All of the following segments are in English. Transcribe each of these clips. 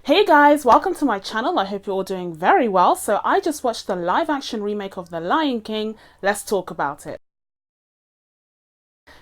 Hey guys, welcome to my channel. I hope you're all doing very well. So I just watched the live action remake of The Lion King. Let's talk about it.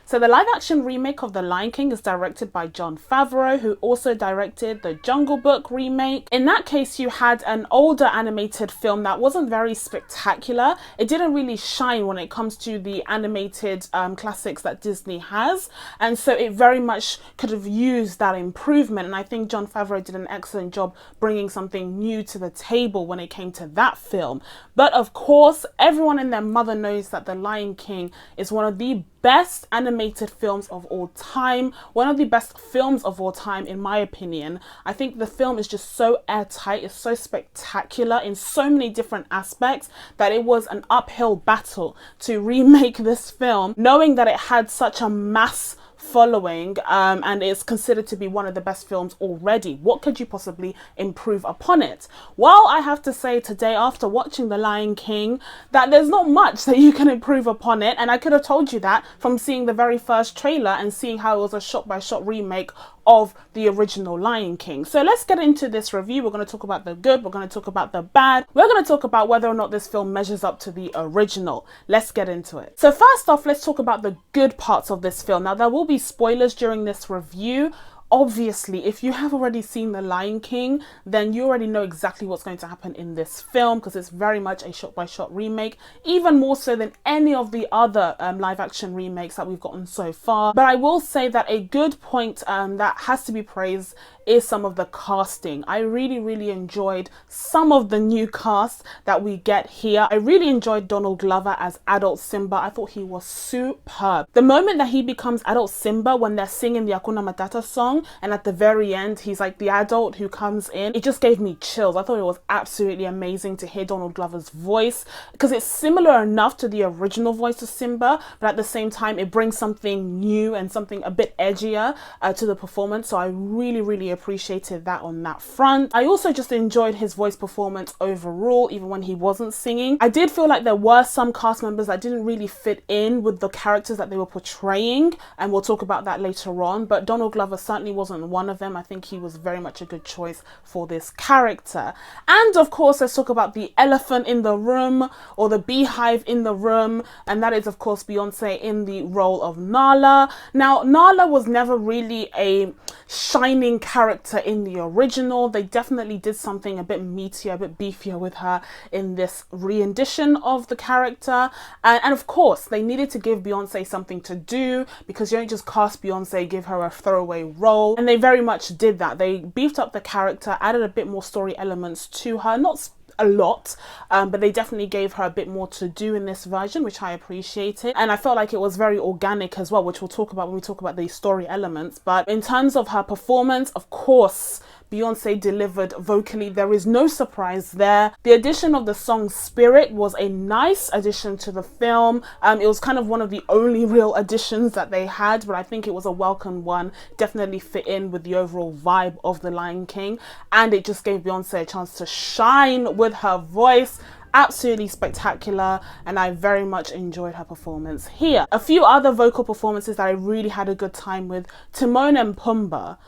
So the live action remake of The Lion King is directed by Jon Favreau, who also directed the Jungle Book remake. In that case, you had an older animated film that wasn't very spectacular. It didn't really shine when it comes to the animated classics that Disney has. And so it very much could have used that improvement. And I think Jon Favreau did an excellent job bringing something new to the table when it came to that film. But of course, everyone and their mother knows that The Lion King is one of the best animated films of all time, one of the best films of all time in my opinion. I think the film is just so airtight, it's so spectacular in so many different aspects that it was an uphill battle to remake this film, knowing that it had such a mass following and it's considered to be one of the best films already. What could you possibly improve upon it? Well, I have to say today, after watching The Lion King, that there's not much that you can improve upon it, and I could have told you that from seeing the very first trailer and seeing how it was a shot-by-shot remake of the original Lion King. So let's get into this review. We're going to talk about the good, we're going to talk about the bad, we're going to talk about whether or not this film measures up to the original. Let's get into it. So first off, let's talk about the good parts of this film. Now, there will be spoilers during this review. Obviously, if you have already seen The Lion King, then you already know exactly what's going to happen in this film, because it's very much a shot-by-shot remake, even more so than any of the other live-action remakes that we've gotten so far. But I will say that a good point that has to be praised is some of the casting. I really enjoyed some of the new cast that we get here. I really enjoyed Donald Glover as adult Simba. I thought he was superb. The moment that he becomes adult Simba, when they're singing the Hakuna Matata song, and at the very end he's like the adult who comes in, it just gave me chills. I thought it was absolutely amazing to hear Donald Glover's voice, because it's similar enough to the original voice of Simba, but at the same time it brings something new and something a bit edgier to the performance. So I really appreciated that on that front. I also just enjoyed his voice performance overall, even when he wasn't singing. I did feel like there were some cast members that didn't really fit in with the characters that they were portraying, and we'll talk about that later on, but Donald Glover certainly wasn't one of them. I think he was very much a good choice for this character. And of course, let's talk about the elephant in the room, or the beehive in the room, and that is of course Beyonce in the role of Nala. Now, Nala was never really a shining character in the original. They definitely did something a bit meatier, a bit beefier with her in this rendition of the character, and of course they needed to give Beyonce something to do, because you don't just cast Beyonce, give her a throwaway role, and they very much did that. They beefed up the character, added a bit more story elements to her, not a lot, but they definitely gave her a bit more to do in this version, which I appreciated, and I felt like it was very organic as well, which we'll talk about when we talk about the story elements. But in terms of her performance, of course Beyonce delivered vocally. There is no surprise there. The addition of the song Spirit was a nice addition to the film. It was kind of one of the only real additions that they had, but I think it was a welcome one. Definitely fit in with the overall vibe of The Lion King, and it just gave Beyonce a chance to shine with her voice. Absolutely spectacular, and I very much enjoyed her performance here. A few other vocal performances that I really had a good time with: Timon and Pumbaa,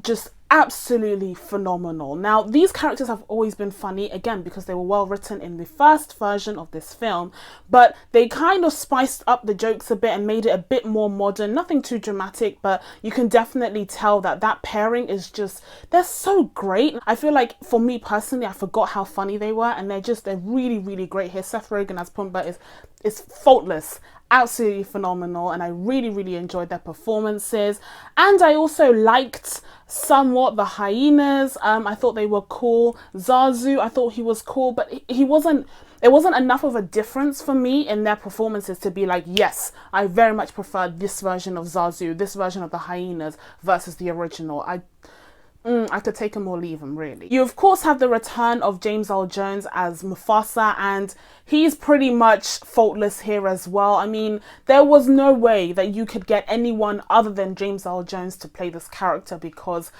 just absolutely phenomenal. Now, these characters have always been funny, again, because they were well written in the first version of this film, but they kind of spiced up the jokes a bit and made it a bit more modern. Nothing too dramatic, but you can definitely tell that that pairing is just, they're so great. I feel like, for me personally, I forgot how funny they were, and they're really great here. Seth Rogen as Pumbaa is faultless. Absolutely phenomenal, and I really enjoyed their performances. And I also liked somewhat the hyenas. I thought they were cool. Zazu, I thought he was cool, but it wasn't enough of a difference for me in their performances to be like, yes, I very much prefer this version of Zazu, this version of the hyenas versus the original. I could take him or leave him, really. You of course have the return of James Earl Jones as Mufasa, and he's pretty much faultless here as well. I mean, there was no way that you could get anyone other than James Earl Jones to play this character, because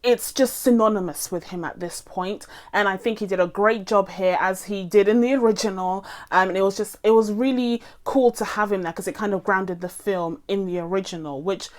it's just synonymous with him at this point, and I think he did a great job here, as he did in the original, and it was really cool to have him there, because it kind of grounded the film in the original, which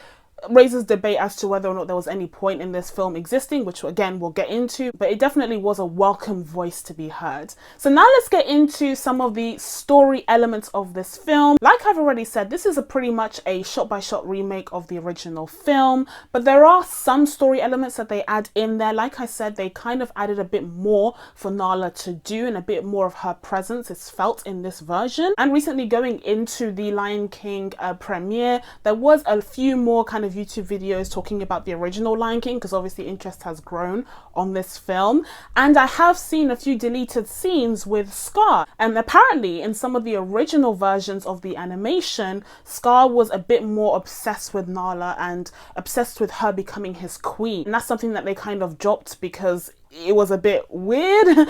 raises debate as to whether or not there was any point in this film existing, which again we'll get into, but it definitely was a welcome voice to be heard. So now let's get into some of the story elements of this film. Like I've already said, this is pretty much a shot-by-shot remake of the original film, but there are some story elements that they add in there. Like I said, they kind of added a bit more for Nala to do, and a bit more of her presence is felt in this version. And recently, going into the Lion King premiere, there was a few more kind of YouTube videos talking about the original Lion King, because obviously interest has grown on this film. And I have seen a few deleted scenes with Scar, and apparently in some of the original versions of the animation, Scar was a bit more obsessed with Nala and obsessed with her becoming his queen. And that's something that they kind of dropped because it was a bit weird.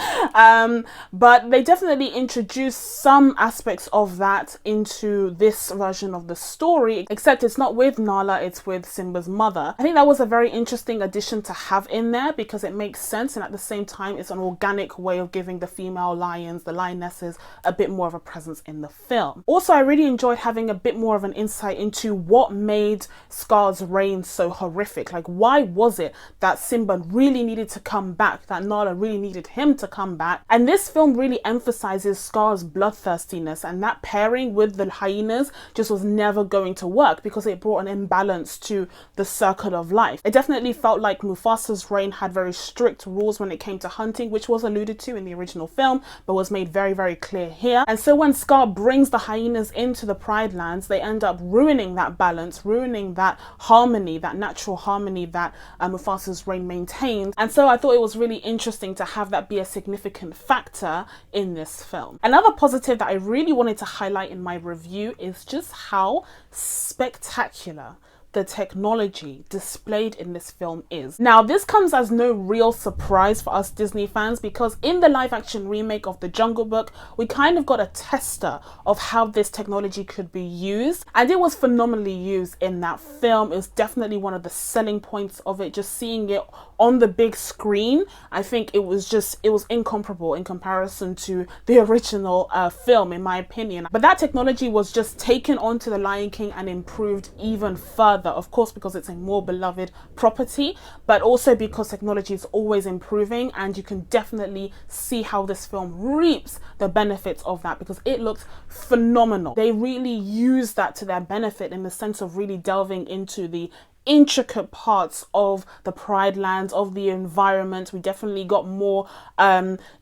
But they definitely introduced some aspects of that into this version of the story, except it's not with Nala, it's with Simba's mother. I think that was a very interesting addition to have in there because it makes sense, and at the same time it's an organic way of giving the female lions, the lionesses, a bit more of a presence in the film. Also, I really enjoyed having a bit more of an insight into what made Scar's reign so horrific. Like, why was it that Simba really needed to come back, that Nala really needed him to come back? And this film really emphasizes Scar's bloodthirstiness, and that pairing with the hyenas just was never going to work because it brought an imbalance to the circle of life. It definitely felt like Mufasa's reign had very strict rules when it came to hunting, which was alluded to in the original film but was made very, very clear here. And so when Scar brings the hyenas into the Pride Lands, they end up ruining that balance, ruining that harmony, that natural harmony that Mufasa's reign maintained. And so I thought it was really interesting to have that be a significant factor in this film. Another positive that I really wanted to highlight in my review is just how spectacular the technology displayed in this film is. Now, this comes as no real surprise for us Disney fans, because in the live action remake of The Jungle Book, we kind of got a tester of how this technology could be used, and it was phenomenally used in that film. It was definitely one of the selling points of it. Just seeing it on the big screen, I think it was incomparable in comparison to the original film, in my opinion. But that technology was just taken onto The Lion King and improved even further. Of course, because it's a more beloved property, but also because technology is always improving, and you can definitely see how this film reaps the benefits of that, because it looks phenomenal. They really use that to their benefit in the sense of really delving into the intricate parts of the Pride Lands, of the environment. We definitely got more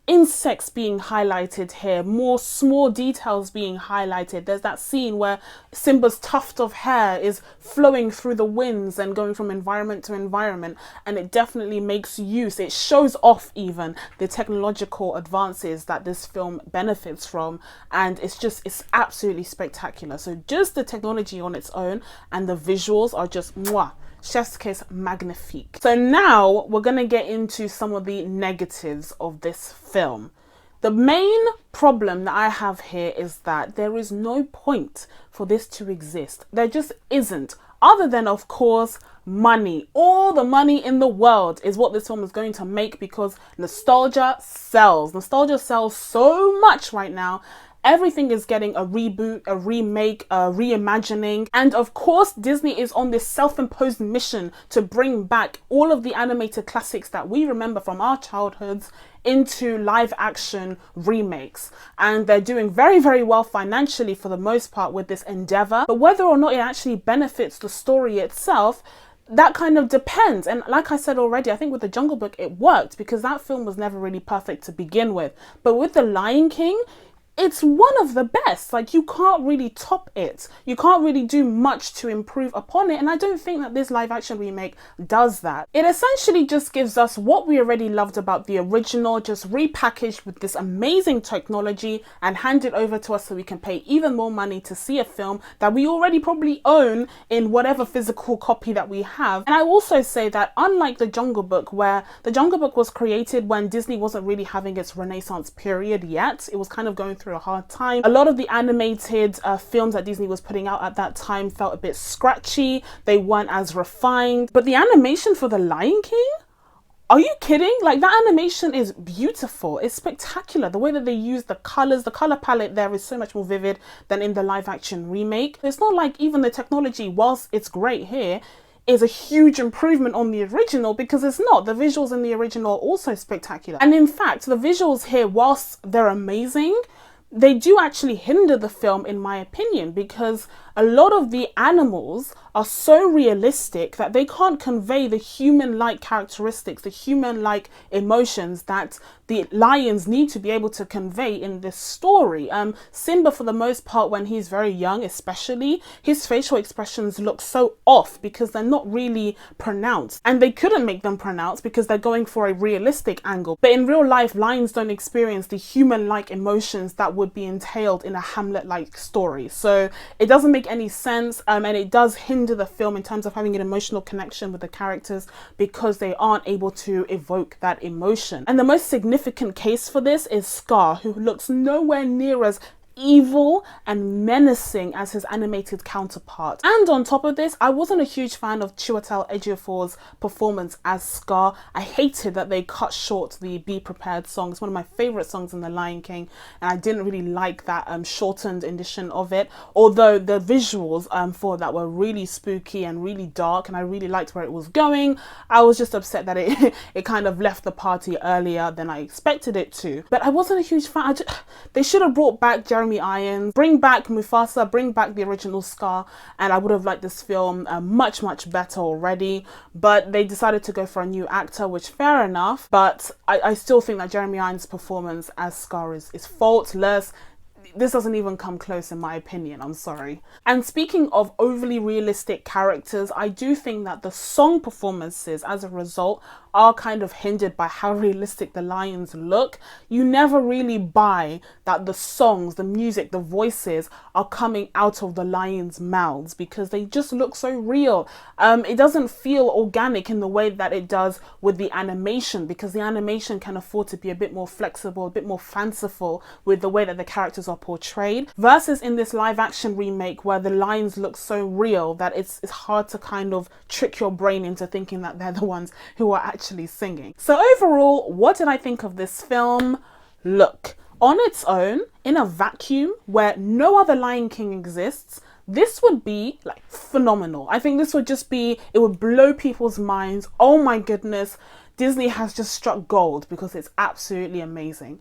insects being highlighted here, more small details being highlighted. There's that scene where Simba's tuft of hair is flowing through the winds and going from environment to environment, and it definitely makes use, it shows off even the technological advances that this film benefits from, and it's absolutely spectacular. So just the technology on its own and the visuals are just mwah, chef's kiss, magnifique. So now we're going to get into some of the negatives of this film. The main problem that I have here is that there is no point for this to exist. There just isn't, other than, of course, money. All the money in the world is what this film is going to make, because nostalgia sells. Nostalgia sells so much right now. Everything is getting a reboot, a remake, a reimagining. And of course, Disney is on this self-imposed mission to bring back all of the animated classics that we remember from our childhoods into live action remakes. And they're doing very, very well financially for the most part with this endeavor. But whether or not it actually benefits the story itself, that kind of depends. And like I said already, I think with The Jungle Book, it worked because that film was never really perfect to begin with. But with The Lion King, it's one of the best. Like, you can't really top it. You can't really do much to improve upon it. And I don't think that this live action remake does that. It essentially just gives us what we already loved about the original, just repackaged with this amazing technology and handed over to us so we can pay even more money to see a film that we already probably own in whatever physical copy that we have. And I also say that unlike The Jungle Book, where The Jungle Book was created when Disney wasn't really having its renaissance period yet, it was kind of going through a hard time. A lot of the animated films that Disney was putting out at that time felt a bit scratchy. They weren't as refined. But the animation for The Lion King? Are you kidding? Like, that animation is beautiful. It's spectacular. The way that they use the colors, the color palette there is so much more vivid than in the live action remake. It's not like even the technology, whilst it's great here, is a huge improvement on the original, because it's not. The visuals in the original are also spectacular. And in fact, the visuals here, whilst they're amazing, they do actually hinder the film, in my opinion, because a lot of the animals are so realistic that they can't convey the human-like characteristics, the human-like emotions that the lions need to be able to convey in this story. Simba, for the most part, when he's very young especially, his facial expressions look so off because they're not really pronounced, and they couldn't make them pronounced because they're going for a realistic angle. But in real life, lions don't experience the human-like emotions that would be entailed in a Hamlet-like story. So it doesn't make any sense, and it does hinder the film in terms of having an emotional connection with the characters because they aren't able to evoke that emotion. And the most significant case for this is Scar, who looks nowhere near as evil and menacing as his animated counterpart. And on top of this, I wasn't a huge fan of Chiwetel Ejiofor's performance as Scar. I hated that they cut short the Be Prepared song. It's one of my favorite songs in The Lion King, and I didn't really like that shortened edition of it, although the visuals for that were really spooky and really dark, and I really liked where it was going. I was just upset that it kind of left the party earlier than I expected it to. But I wasn't a huge fan. They should have brought back Jeremy Irons, bring back Mufasa, bring back the original Scar, and I would have liked this film much better already. But they decided to go for a new actor, which fair enough, but I still think that Jeremy Irons' performance as Scar is faultless. This doesn't even come close, in my opinion. I'm sorry. And speaking of overly realistic characters, I do think that the song performances as a result are kind of hindered by how realistic the lions look. You never really buy that the songs, the music, the voices are coming out of the lions' mouths because they just look so real. It doesn't feel organic in the way that it does with the animation, because the animation can afford to be a bit more flexible, a bit more fanciful with the way that the characters are portrayed, versus in this live action remake where the lions look so real that it's hard to kind of trick your brain into thinking that they're the ones who are actually singing. So overall, what did I think of this film? Look, on its own, in a vacuum where no other Lion King exists, this would be like phenomenal. I think this would just be, it would blow people's minds. Oh my goodness, Disney has just struck gold, because it's absolutely amazing.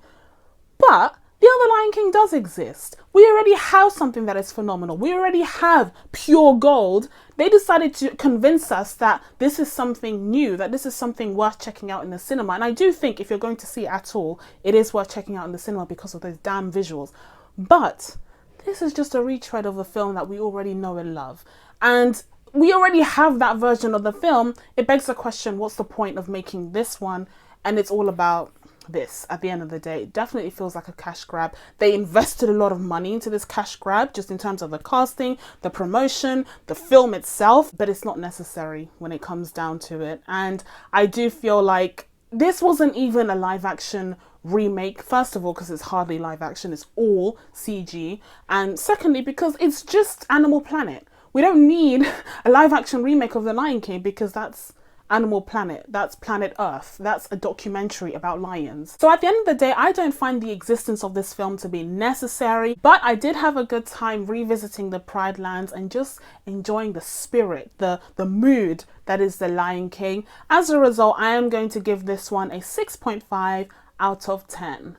But the other Lion King does exist. We already have something that is phenomenal. We already have pure gold. They decided to convince us that this is something new, that this is something worth checking out in the cinema. And I do think if you're going to see it at all, it is worth checking out in the cinema because of those damn visuals. But this is just a retread of a film that we already know and love. And we already have that version of the film. It begs the question, what's the point of making this one? And it's all about this at the end of the day. It definitely feels like a cash grab. They invested a lot of money into this cash grab, just in terms of the casting, the promotion, the film itself, but it's not necessary when it comes down to it. And I do feel like this wasn't even a live action remake, first of all because it's hardly live action, it's all CG, and secondly because it's just Animal Planet. We don't need a live action remake of The Lion King because that's Animal Planet, that's Planet Earth, that's a documentary about lions. So at the end of the day, I don't find the existence of this film to be necessary, but I did have a good time revisiting the Pride Lands and just enjoying the spirit, the mood that is The Lion King. As a result, I am going to give this one a 6.5 out of 10.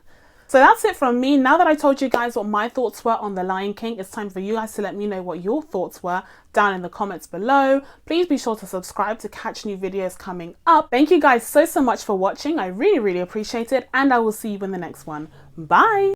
So that's it from me. Now that I told you guys what my thoughts were on The Lion King, it's time for you guys to let me know what your thoughts were down in the comments below. Please be sure to subscribe to catch new videos coming up. Thank you guys so much for watching. I really appreciate it, and I will see you in the next one. Bye!